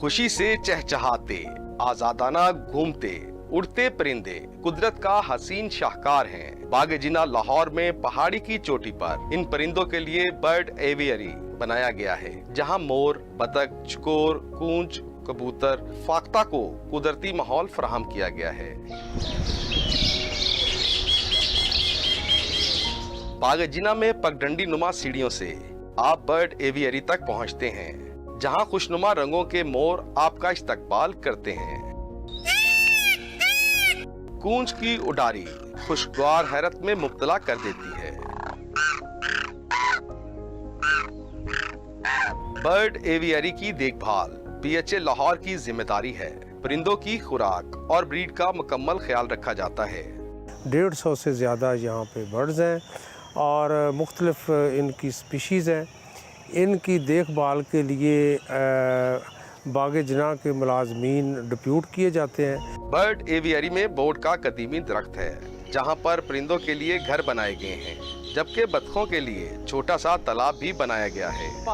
खुशी से चहचहाते, आजादाना घूमते, उड़ते परिंदे कुदरत का हसीन शाहकार हैं। बाग जिना लाहौर में पहाड़ी की चोटी पर इन परिंदों के लिए बर्ड एवियरी बनाया गया है, जहां मोर, बतख, चकोर, कूंज, कबूतर, फाख्ता को कुदरती माहौल फराहम किया गया है। बाग जिना में पगडंडी नुमा सीढ़ियों से आप बर्ड एवियरी तक पहुंचते हैं, जहां खुशनुमा रंगों के मोर आपका इस्तकबाल करते हैं। कूंज की उडारी खुशगवार हैरत में मुब्तला कर देती है। बर्ड एवियरी की देखभाल PHA लाहौर की जिम्मेदारी है। परिंदों की खुराक और ब्रीड का मुकम्मल ख्याल रखा जाता है। 150 से ज़्यादा यहाँ पे बर्ड्स हैं और मुख्तलिफ इनकी स्पीशीज़ हैं। इनकी देखभाल के लिए बाग जिना के मुलाजमीन डिप्यूट किए जाते हैं। बर्ड एवियरी में बोर्ड का कदीमी दरख्त है, जहाँ पर परिंदों के लिए घर बनाए गए हैं, जबकि बतखों के लिए छोटा सा तालाब भी बनाया गया है।